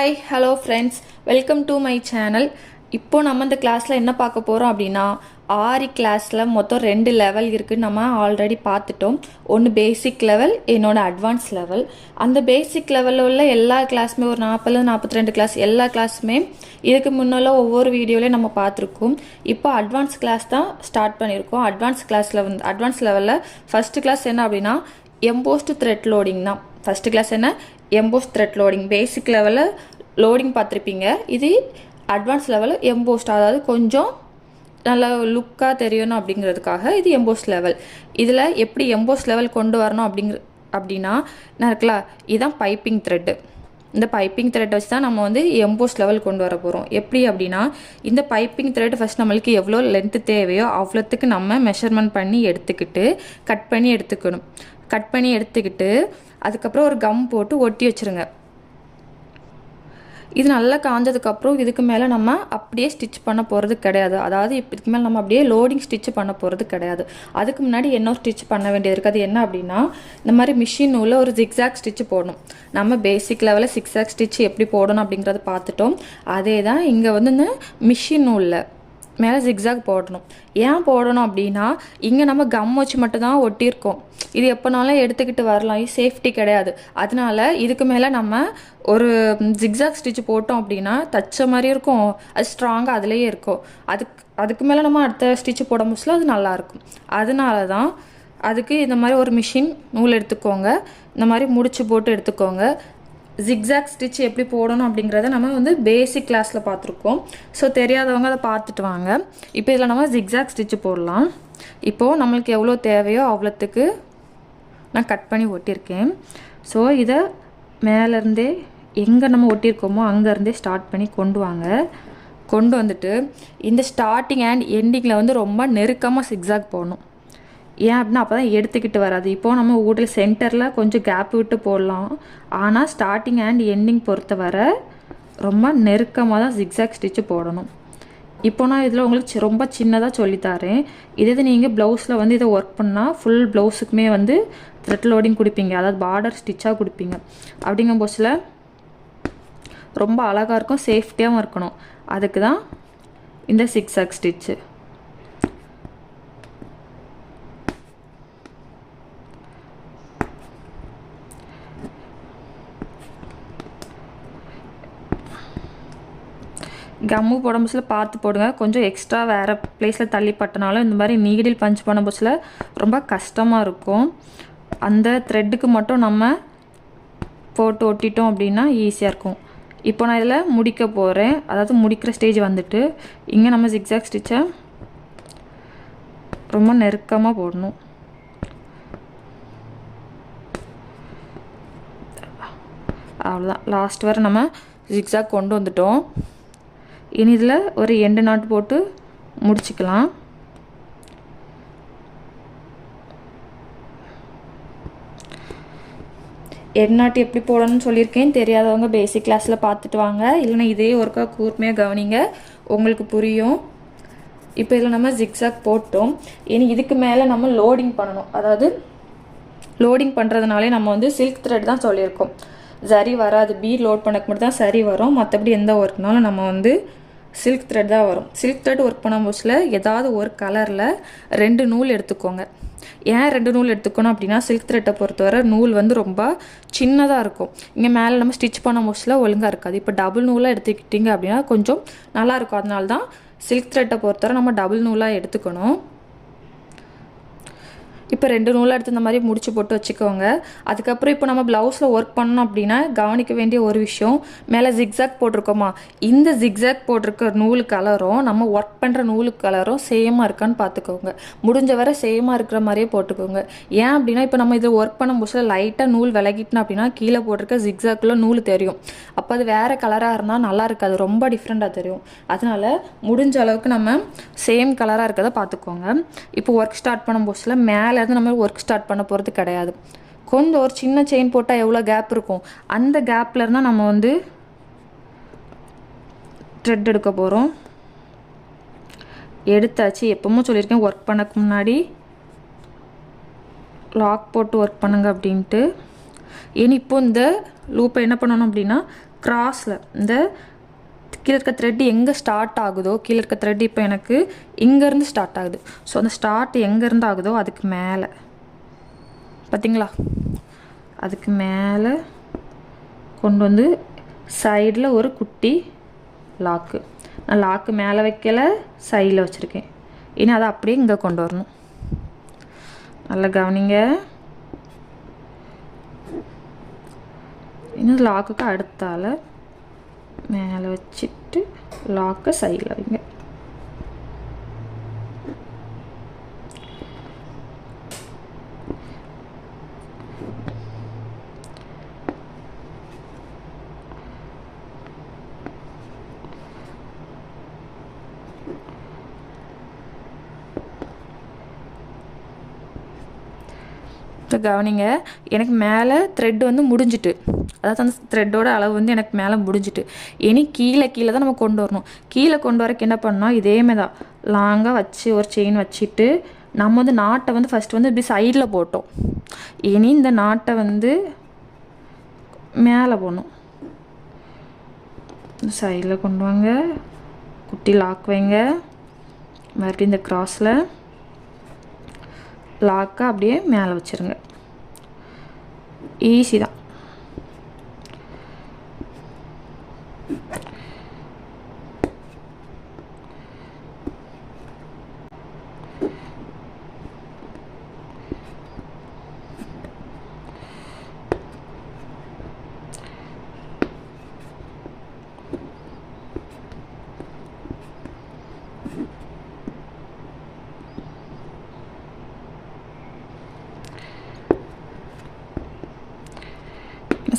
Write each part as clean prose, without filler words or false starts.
Hi hello friends, welcome to my channel. இப்போது நம்ம இந்த கிளாஸில் என்ன பார்க்க போகிறோம் அப்படின்னா, ஆரி கிளாஸில் மொத்தம் 2 லெவல் இருக்குதுன்னு நம்ம ஆல்ரெடி பார்த்துட்டோம். ஒன்று பேசிக் லெவல், இன்னொன்று அட்வான்ஸ் லெவல். அந்த பேசிக் லெவலில் உள்ள எல்லா கிளாஸுமே ஒரு 40-42 கிளாஸ் எல்லா கிளாஸுமே இதுக்கு முன்னால் ஒவ்வொரு வீடியோலையும் நம்ம பார்த்துருக்கோம். இப்போ அட்வான்ஸ் கிளாஸ் தான் ஸ்டார்ட் பண்ணியிருக்கோம். அட்வான்ஸ் லெவலில் ஃபஸ்ட்டு கிளாஸ் என்ன அப்படின்னா எம்போஸ்டு த்ரெட் லோடிங் தான். ஃபஸ்ட்டு கிளாஸ் என்ன, எம்போஸ்ட் த்ரெட் லோடிங். பேசிக் லெவலில் லோடிங் பார்த்துருப்பீங்க. இது அட்வான்ஸ் லெவலில் எம்போஸ்ட், அதாவது கொஞ்சம் நல்ல லுக்காக தெரியணும் அப்படிங்கிறதுக்காக இது எம்போஸ்ட் லெவல். இதில் எப்படி எம்போஸ்ட் லெவல் கொண்டு வரணும் அப்படின்னா நான் இருக்கல, இதுதான் பைப்பிங் த்ரெட்டு. இந்த பைப்பிங் த்ரெட் வச்சு தான் நம்ம வந்து எம்போஸ்ட் லெவல் கொண்டு வர போகிறோம். எப்படி அப்படின்னா, இந்த பைப்பிங் த்ரெட் ஃபஸ்ட் நம்மளுக்கு எவ்வளோ லென்த்து தேவையோ அவ்வளோத்துக்கு நம்ம மெஷர்மெண்ட் பண்ணி எடுத்துக்கிட்டு கட் பண்ணி எடுத்துக்கிட்டு அதுக்கப்புறம் ஒரு கம் போட்டு ஒட்டி வச்சுருங்க. இது நல்லா காஞ்சதுக்கப்புறம் இதுக்கு மேலே நம்ம அப்படியே ஸ்டிச் பண்ண போகிறது கிடையாது. அதாவது இதுக்கு மேலே நம்ம அப்படியே லோடிங் ஸ்டிச் பண்ண போகிறது கிடையாது. அதுக்கு முன்னாடி என்ன ஸ்டிச் பண்ண வேண்டியது இருக்குது. அது என்ன அப்படின்னா, இந்த மாதிரி மிஷின் நூலில் ஒரு ஜிக்ஸாக் ஸ்டிச் போடணும். நம்ம பேசிக் லெவலில் ஜிக்ஸாக் ஸ்டிச் எப்படி போடணும் அப்படிங்கிறத பார்த்துட்டோம். அதே தான் இங்கே வந்து இந்த மிஷின் நூலில் மேலே ஜிக்ஸாக் போடணும். ஏன் போடணும் அப்படின்னா, இங்கே நம்ம கம் வச்சு மட்டும்தான் ஒட்டியிருக்கோம். இது எப்போனாலும் எடுத்துக்கிட்டு வரலாம், இது சேஃப்டி கிடையாது. அதனால இதுக்கு மேலே நம்ம ஒரு ஜிக்ஸாக் ஸ்டிச் போட்டோம் அப்படின்னா தச்ச மாதிரி இருக்கும், அது ஸ்ட்ராங்காக அதுலேயே இருக்கும். அதுக்கு மேலே நம்ம அடுத்த ஸ்டிச்சு போட முடியல, அது நல்லாயிருக்கும். அதனால தான் அதுக்கு இந்த மாதிரி ஒரு மிஷின் நூல் எடுத்துக்கோங்க, இந்த மாதிரி முடிச்சு போட்டு எடுத்துக்கோங்க. ஜிக்ஸாக் ஸ்டிச் எப்படி போடணும் அப்படிங்கிறத நம்ம வந்து பேசிக் கிளாஸில் பார்த்துருக்கோம். ஸோ தெரியாதவங்க அதை பார்த்துட்டு வாங்க. இப்போ இதில் நம்ம ஜிக்ஸாக் ஸ்டிச்சு போடலாம். இப்போது நம்மளுக்கு எவ்வளோ தேவையோ அவ்வளோத்துக்கு நான் கட் பண்ணி ஒட்டியிருக்கேன். ஸோ இதை மேலேருந்தே எங்கே நம்ம ஒட்டியிருக்கோமோ அங்கேருந்தே ஸ்டார்ட் பண்ணி கொண்டு வந்துட்டு இந்த ஸ்டார்டிங் அண்ட் எண்டிங்கில் வந்து ரொம்ப நெருக்கமாக ஜிக்ஸாக் போடணும். ஏன் அப்படின்னா அப்போ தான் எடுத்துக்கிட்டு வராது. இப்போது நம்ம ஊட்டில் சென்டரில் கொஞ்சம் கேப் விட்டு போடலாம். ஆனால் ஸ்டார்டிங் அண்ட் எண்டிங் பொறுத்தவரை ரொம்ப நெருக்கமாக தான் ஜிக்ஸாக் ஸ்டிச்சு போடணும். இப்போ நான் இதில் உங்களுக்கு ரொம்ப சின்னதாக சொல்லித்தரேன். இது நீங்கள் ப்ளவுஸில் வந்து இதை ஒர்க் பண்ணால் ஃபுல் ப்ளவுஸுக்குமே வந்து த்ரெட் லோடிங் கொடுப்பீங்க, அதாவது பார்டர் ஸ்டிச்சாக கொடுப்பீங்க. அப்படிங்கும் போச்சில் ரொம்ப அழகாக இருக்கும், சேஃப்டியாகவும் இருக்கணும். அதுக்கு தான் இந்த ஜிக்ஸாக் ஸ்டிச்சு. கம்மு போட புதுசில் பார்த்து போடுங்க. கொஞ்சம் எக்ஸ்ட்ரா வேறு ப்ளேஸில் தள்ளி பட்டனாலும் இந்த மாதிரி நீடில் பஞ்ச் பண்ண புதுசில் ரொம்ப கஷ்டமாக இருக்கும். அந்த த்ரெட்டுக்கு மட்டும் நம்ம போட்டு ஒட்டிட்டோம் அப்படின்னா ஈஸியாக இருக்கும். இப்போ நான் இதில் முடிக்க போகிறேன். அதாவது முடிக்கிற ஸ்டேஜ் வந்துட்டு இங்கே நம்ம ஜிக்ஸாக் ஸ்டிச்சை ரொம்ப நெருக்கமாக போடணும். அவ்வளோதான், லாஸ்ட் வரை நம்ம ஜிக்ஸாக் கொண்டு வந்துட்டோம். இனி இதில் ஒரு எண்டு நாட் போட்டு முடிச்சுக்கலாம். எண்ட் நாட் எப்படி போடணும்னு சொல்லியிருக்கேன். தெரியாதவங்க பேசிக் கிளாஸில் பார்த்துட்டு வாங்க, இல்லைன்னா இதே ஒர்க்காக கூர்மையாக கவனிங்க, உங்களுக்கு புரியும். இப்போ இதில் நம்ம ஜிக்ஸாக் போட்டோம். இனி இதுக்கு மேலே நம்ம லோடிங் பண்ணணும். அதாவது லோடிங் பண்ணுறதுனாலே நம்ம வந்து சில்க் த்ரெட் தான் சொல்லியிருக்கோம். சரி வராது, பீட் லோட் பண்ணக்கு மட்டும் தான் சரி வரும். மற்றபடி எந்த ஒர்க்னாலும் நம்ம வந்து சில்க் த்ரெட் தான் வரும். சில்க் த்ரெட் ஒர்க் பண்ண போச்சில் ஏதாவது ஒரு கலரில் 2 நூல் எடுத்துக்கோங்க. ஏன் 2 நூல் எடுத்துக்கணும் அப்படின்னா, சில்க் த்ரெட்டை பொறுத்தவரை நூல் வந்து ரொம்ப சின்னதாக இருக்கும். இங்கே மேலே நம்ம ஸ்டிச் பண்ண போச்சில் ஒழுங்காக இருக்காது. இப்போ டபுள் நூலாக எடுத்துக்கிட்டிங்க அப்படின்னா கொஞ்சம் நல்லாயிருக்கும். அதனால தான் சில்க் த்ரெட்டை பொறுத்தவரை நம்ம டபுள் நூலாக எடுத்துக்கணும். இப்போ 2 நூலாக எடுத்து இந்த மாதிரி முடிச்சு போட்டு வச்சுக்கோங்க. அதுக்கப்புறம் இப்போ நம்ம ப்ளவுஸில் ஒர்க் பண்ணோம் அப்படின்னா கவனிக்க வேண்டிய ஒரு விஷயம், மேலே ஜிக்ஸாக் போட்டிருக்கோமா, இந்த ஜிக்ஸாக் போட்டிருக்க நூல் கலரும் நம்ம ஒர்க் பண்ணுற நூலு கலரும் சேமாக இருக்கான்னு பார்த்துக்கோங்க. முடிஞ்ச வரை சேமாக இருக்கிற மாதிரியே போட்டுக்கோங்க. ஏன் அப்படின்னா, இப்போ நம்ம இதை ஒர்க் பண்ண புதுசில் லைட்டாக நூல் விலகிட்டோம் அப்படின்னா கீழே போட்டிருக்க ஜிக்ஸாக்குள்ள நூல் தெரியும். அப்போ அது வேறு கலராக இருந்தால் நல்லா இருக்காது, ரொம்ப டிஃப்ரெண்ட்டாக தெரியும். அதனால் முடிஞ்ச அளவுக்கு நம்ம சேம் கலராக இருக்கிறத பார்த்துக்கோங்க. இப்போ ஒர்க் ஸ்டார்ட் பண்ண புதுசில் மேலே நம்ம ஒர்க் ஸ்டார்ட் பண்ண போகிறது கிடையாது. கொஞ்சம் ஒரு சின்ன செயின் போட்டால் எவ்வளோ கேப் இருக்கும், அந்த கேப்பில் இருந்தால் நம்ம வந்து த்ரெட் எடுக்க போகிறோம். எடுத்தாச்சு. எப்பவும் சொல்லியிருக்கேன், ஒர்க் பண்ணக்கு முன்னாடி லாக் போட்டு ஒர்க் பண்ணுங்க அப்படின்ட்டு. இனி இப்போ இந்த லூப்பை என்ன பண்ணணும் அப்படின்னா கிராஸில் இந்த கீழே இருக்க த்ரெட் எங்கே ஸ்டார்ட் ஆகுதோ, கீழே இருக்க த்ரெட் இப்போ எனக்கு இங்கேருந்து ஸ்டார்ட் ஆகுது. ஸோ அந்த ஸ்டார்ட் எங்கேருந்து ஆகுதோ அதுக்கு மேலே பார்த்திங்களா, அதுக்கு மேலே கொண்டு வந்து சைடில் ஒரு குட்டி லாக்கு. நான் லாக்கு மேலே வைக்கலை, சைடில் வச்சுருக்கேன். இனி அதை அப்படியே இங்கே கொண்டு வரணும். நல்லா கவனிங்க. இன்னும் லாக்குக்கு அடுத்தால மேலே வச்சுட்டு லாக்கை சைடில் வைங்க. இப்போ கவனிங்க, எனக்கு மேலே த்ரெட் வந்து முடிஞ்சிட்டு, அதாவது அந்த த்ரெட்டோட அளவு வந்து எனக்கு மேலே முடிஞ்சிட்டு. இனி கீழே தான் நம்ம கொண்டு வரணும். கீழே கொண்டு வரக்கு என்ன பண்ணோம், இதேமாதிரி தான் லாங்காக வச்சு ஒரு செயின் வச்சுட்டு நம்ம வந்து நாட்டை வந்து ஃபஸ்ட்டு வந்து இப்படி சைடில் போட்டோம். இனி இந்த நாட்டை வந்து மேலே போடணும். சைடில் கொண்டு வாங்க, குட்டி லாக் வைங்க, மறுபடியும் இந்த கிராஸில் லாக்கை அப்படியே மேலே வச்சுருங்க. ஈஸி தான்.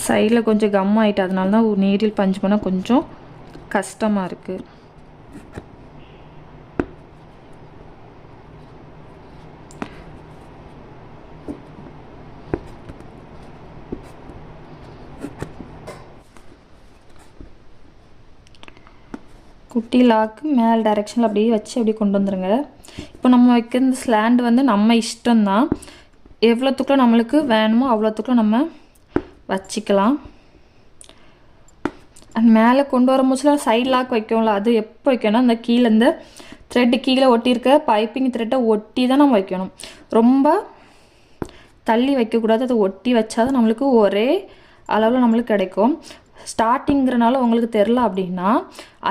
சைடில் கொஞ்சம் கம் ஆகிட்டு, அதனால தான் நீடில் பஞ்ச் பண்ணால் கொஞ்சம் கஷ்டமாக இருக்குது. குட்டி லாக்கு மேல் டைரெக்ஷனில் அப்படியே வச்சு அப்படியே கொண்டு வந்துடுங்க. இப்போ நம்ம வைக்கிற இந்த ஸ்லாண்ட் வந்து நம்ம இஷ்டம்தான். எவ்வளோத்துக்குள்ள நம்மளுக்கு வேணுமோ அவ்வளோத்துக்குள்ள நம்ம வச்சுக்கலாம். அண்ட் மேலே கொண்டு வரும்போதுல சைட் லாக் வைக்கோம்ல, அது எப்போ வைக்கணும், அந்த கீழே இந்த த்ரெட்டு கீழே ஒட்டியிருக்க பைப்பிங் த்ரெட்டை ஒட்டி தான் நம்ம வைக்கணும். ரொம்ப தள்ளி வைக்கக்கூடாது. அதை ஒட்டி வச்சா தான் நம்மளுக்கு ஒரே அளவில் நம்மளுக்கு கிடைக்கும். ஸ்டார்டிங்கிறனால உங்களுக்கு தெரில அப்படின்னா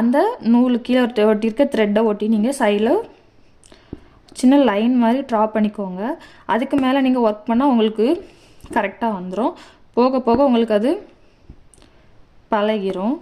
அந்த நூல் கீழே ஒட்டியிருக்க த்ரெட்டை ஒட்டி நீங்கள் சைடில் சின்ன லைன் மாதிரி ட்ரா பண்ணிக்கோங்க. அதுக்கு மேலே நீங்கள் ஒர்க் பண்ணால் உங்களுக்கு கரெக்டாக வந்துடும். போக போக உங்களுக்கு அது பழகிரும்.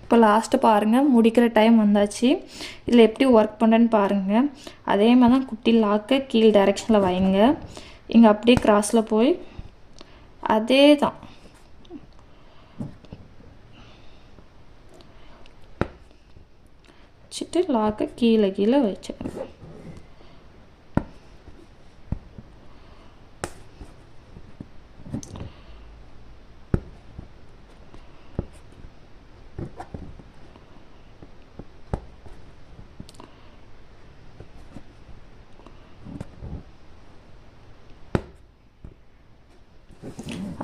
இப்போ லாஸ்ட்டு பாருங்கள், முடிக்கிற டைம் வந்தாச்சு. இதில் எப்படி ஒர்க் பண்ணுறேன்னு பாருங்கள். அதே மாதிரி தான் குட்டி லாக்கை கீழ் டைரெக்ஷனில் வைங்க. இங்கே அப்படியே கிராஸில் போய் அதே தான் வச்சுட்டு லாக்கை கீழே கீழே வச்சுக்கணும்.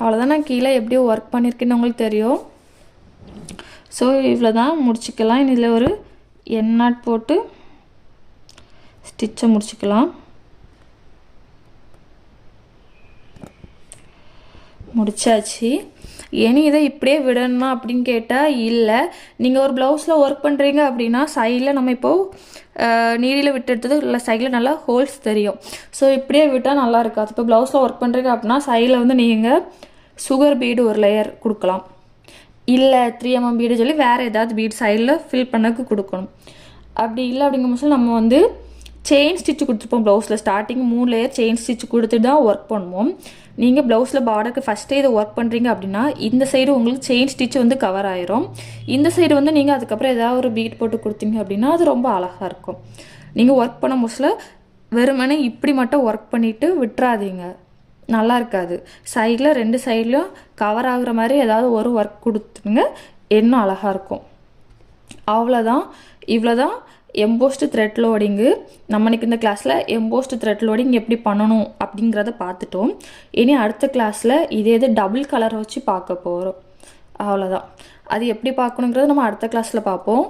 அவ்வளோதான். நான் கீழே எப்படி ஒர்க் பண்ணியிருக்கேன்னு உங்களுக்கு தெரியும். ஸோ இவ்வளோ தான் முடிச்சுக்கலாம். இதில் ஒரு என் நாட் போட்டு ஸ்டிச்சை முடிச்சுக்கலாம். முடிச்சாச்சு. இனி இதை இப்படியே விடணுமா அப்படின்னு கேட்டால் இல்லை. நீங்கள் ஒரு ப்ளவுஸில் ஒர்க் பண்ணுறீங்க அப்படின்னா சைடில் நம்ம இப்போது நீடியில் விட்டு எடுத்தது இல்லை, சைடில் நல்லா ஹோல்ஸ் தெரியும். ஸோ இப்படியே விட்டால் நல்லா இருக்காது. இப்போ ப்ளவுஸில் ஒர்க் பண்ணுறீங்க அப்படின்னா சைடில் வந்து நீங்கள் சுகர் பீடு ஒரு லேயர் கொடுக்கலாம், இல்லை 3mm பீடு சொல்லி வேறு ஏதாவது பீடு சைடில் ஃபில் பண்ணக்கு கொடுக்கணும். அப்படி இல்லை அப்படிங்கிற பட்சத்தில் நம்ம வந்து செயின் ஸ்டிச்சு கொடுத்துருப்போம். ப்ளவுஸில் ஸ்டார்டிங் 3 லேயர் செயின் ஸ்டிச் கொடுத்துட்டு தான் ஒர்க் பண்ணுவோம். நீங்கள் ப்ளவுஸில் பார்டருக்கு ஃபஸ்ட்டே இதை ஒர்க் பண்ணுறீங்க அப்படின்னா இந்த சைடு உங்களுக்கு செயின் ஸ்டிச் வந்து கவர் ஆயிரும். இந்த சைடு வந்து நீங்கள் அதுக்கப்புறம் ஏதாவது ஒரு பீட் போட்டு கொடுத்தீங்க அப்படின்னா அது ரொம்ப அழகாக இருக்கும். நீங்கள் ஒர்க் பண்ண மோஸ்ட்ல வெறுமனே இப்படி மட்டும் ஒர்க் பண்ணிவிட்டு விட்டுறாதீங்க, நல்லா இருக்காது. சைடில் 2 சைட்லையும் கவர் ஆகுற மாதிரி ஏதாவது ஒரு ஒர்க் கொடுத்துருங்க, இன்னும் அழகாக இருக்கும். அவ்வளோதான். இவ்வளோதான் எம்போஸ்டு த்ரெட் லோடிங்கு. நம்ம இன்னைக்கு இந்த கிளாஸில் எம்போஸ்டு த்ரெட் லோடிங் எப்படி பண்ணணும் அப்படிங்கிறத பார்த்துட்டோம். இனி அடுத்த கிளாஸில் இதே டபுள் கலரை வச்சு பார்க்க போகிறோம். அவ்வளோதான். அது எப்படி பார்க்கணுங்கிறத நம்ம அடுத்த கிளாஸில் பார்ப்போம்.